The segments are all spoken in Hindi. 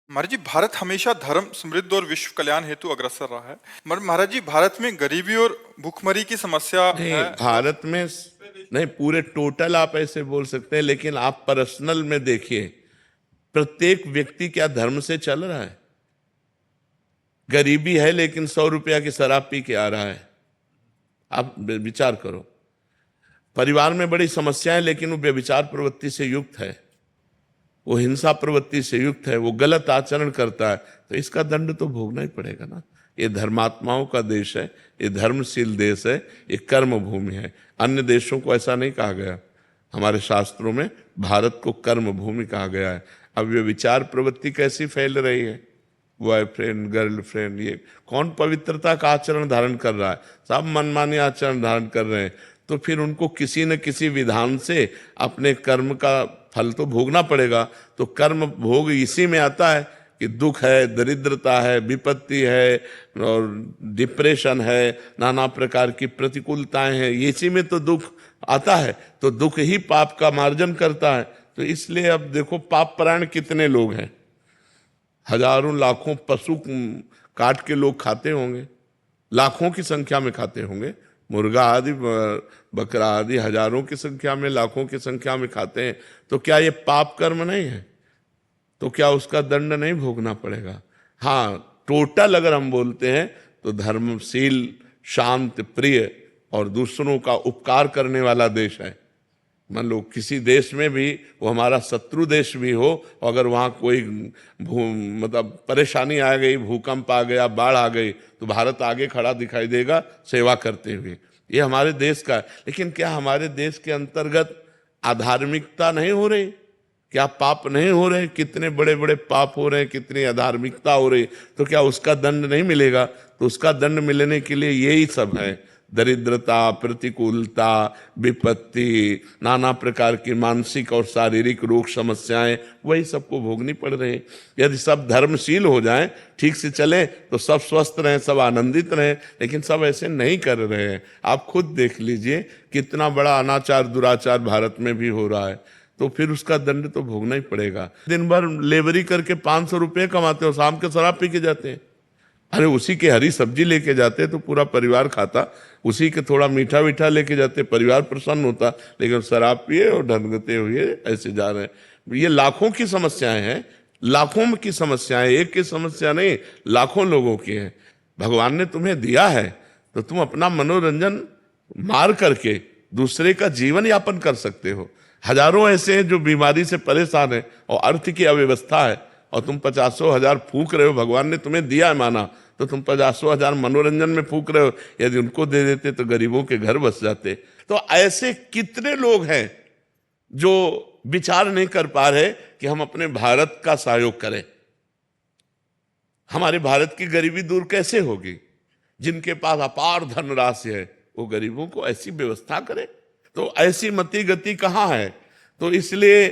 महाराज जी, भारत हमेशा धर्म, समृद्धि और विश्व कल्याण हेतु अग्रसर रहा है। मगर महाराज जी, भारत में गरीबी और भूखमरी की समस्या नहीं है। भारत में नहीं, पूरे टोटल आप ऐसे बोल सकते हैं, लेकिन आप पर्सनल में देखिए, प्रत्येक व्यक्ति क्या धर्म से चल रहा है? गरीबी है लेकिन 100 रुपया की शराब पी के आ रहा है। आप विचार करो, परिवार में बड़ी समस्याएं लेकिन वो व्यभिचार प्रवृत्ति से युक्त है, वो हिंसा प्रवृत्ति से युक्त है, वो गलत आचरण करता है, तो इसका दंड तो भोगना ही पड़ेगा ना। ये धर्मात्माओं का देश है, ये धर्मशील देश है, ये कर्म भूमि है। अन्य देशों को ऐसा नहीं कहा गया, हमारे शास्त्रों में भारत को कर्म भूमि कहा गया है। अब ये विचार प्रवृत्ति कैसी फैल रही है, बॉयफ्रेंड गर्लफ्रेंड, ये कौन पवित्रता का आचरण धारण कर रहा है? सब मनमानी आचरण धारण कर रहे हैं। तो फिर उनको किसी न किसी विधान से अपने कर्म का फल तो भोगना पड़ेगा। तो कर्म भोग इसी में आता है कि दुख है, दरिद्रता है, विपत्ति है और डिप्रेशन है, नाना प्रकार की प्रतिकूलताएं हैं, इसी में तो दुख आता है। तो दुख ही पाप का मार्जन करता है। तो इसलिए अब देखो, पाप परायण कितने लोग हैं, हजारों लाखों पशु काट के लोग खाते होंगे, लाखों की संख्या में खाते होंगे, मुर्गा आदि बकरा आदि हजारों की संख्या में, लाखों की संख्या में खाते हैं। तो क्या ये पाप कर्म नहीं है? तो क्या उसका दंड नहीं भोगना पड़ेगा? हाँ, टोटल अगर हम बोलते हैं तो धर्मशील, शांत, प्रिय और दूसरों का उपकार करने वाला देश है। मान लो किसी देश में भी वो हमारा शत्रु देश भी हो, अगर वहाँ कोई मतलब परेशानी आ गई, भूकंप आ गया, बाढ़ आ गई, तो भारत आगे खड़ा दिखाई देगा सेवा करते हुए। ये हमारे देश का है। लेकिन क्या हमारे देश के अंतर्गत अधार्मिकता नहीं हो रही? क्या पाप नहीं हो रहे? कितने बड़े बड़े पाप हो रहे हैं, कितनी अधार्मिकता हो रही, तो क्या उसका दंड नहीं मिलेगा? तो उसका दंड मिलने के लिए यही सब है, दरिद्रता, प्रतिकूलता, विपत्ति, नाना प्रकार की मानसिक और शारीरिक रोग समस्याएं, वही सबको भोगनी पड़ रही है। यदि सब धर्मशील हो जाएं, ठीक से चलें, तो सब स्वस्थ रहें, सब आनंदित रहें। लेकिन सब ऐसे नहीं कर रहे हैं। आप खुद देख लीजिए, कितना बड़ा अनाचार दुराचार भारत में भी हो रहा है। तो फिर उसका दंड तो भोगना ही पड़ेगा। दिन भर लेबरी करके 500 रुपये कमाते हो, शाम के शराब पी के जाते हैं। अरे उसी के हरी सब्जी लेके जाते तो पूरा परिवार खाता, उसी के थोड़ा मीठा मीठा लेके जाते, परिवार प्रसन्न होता। लेकिन शराब पिए और ढंगते हुए ऐसे जा रहे हैं। ये लाखों की समस्याएं हैं, लाखों की समस्याएं, एक की समस्या नहीं, लाखों लोगों की है। भगवान ने तुम्हें दिया है तो तुम अपना मनोरंजन मार करके दूसरे का जीवन यापन कर सकते हो। हजारों ऐसे हैं जो बीमारी से परेशान है और अर्थ की अव्यवस्था है, और तुम 50,000 फूंक रहे हो। भगवान ने तुम्हें दिया है माना, तो तुम 50,000 मनोरंजन में फूंक रहे हो। यदि उनको दे देते तो गरीबों के घर बस जाते। तो ऐसे कितने लोग हैं जो विचार नहीं कर पा रहे कि हम अपने भारत का सहयोग करें। हमारे भारत की गरीबी दूर कैसे होगी? जिनके पास अपार धनराशि है, वो गरीबों को ऐसी व्यवस्था करे। तो ऐसी मति गति कहाँ है? तो इसलिए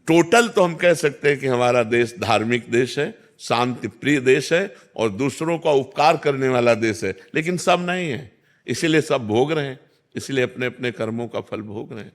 टोटल तो हम कह सकते हैं कि हमारा देश धार्मिक देश है, शांति प्रिय देश है और दूसरों का उपकार करने वाला देश है। लेकिन सब नहीं है, इसीलिए सब भोग रहे हैं, इसलिए अपने अपने कर्मों का फल भोग रहे हैं।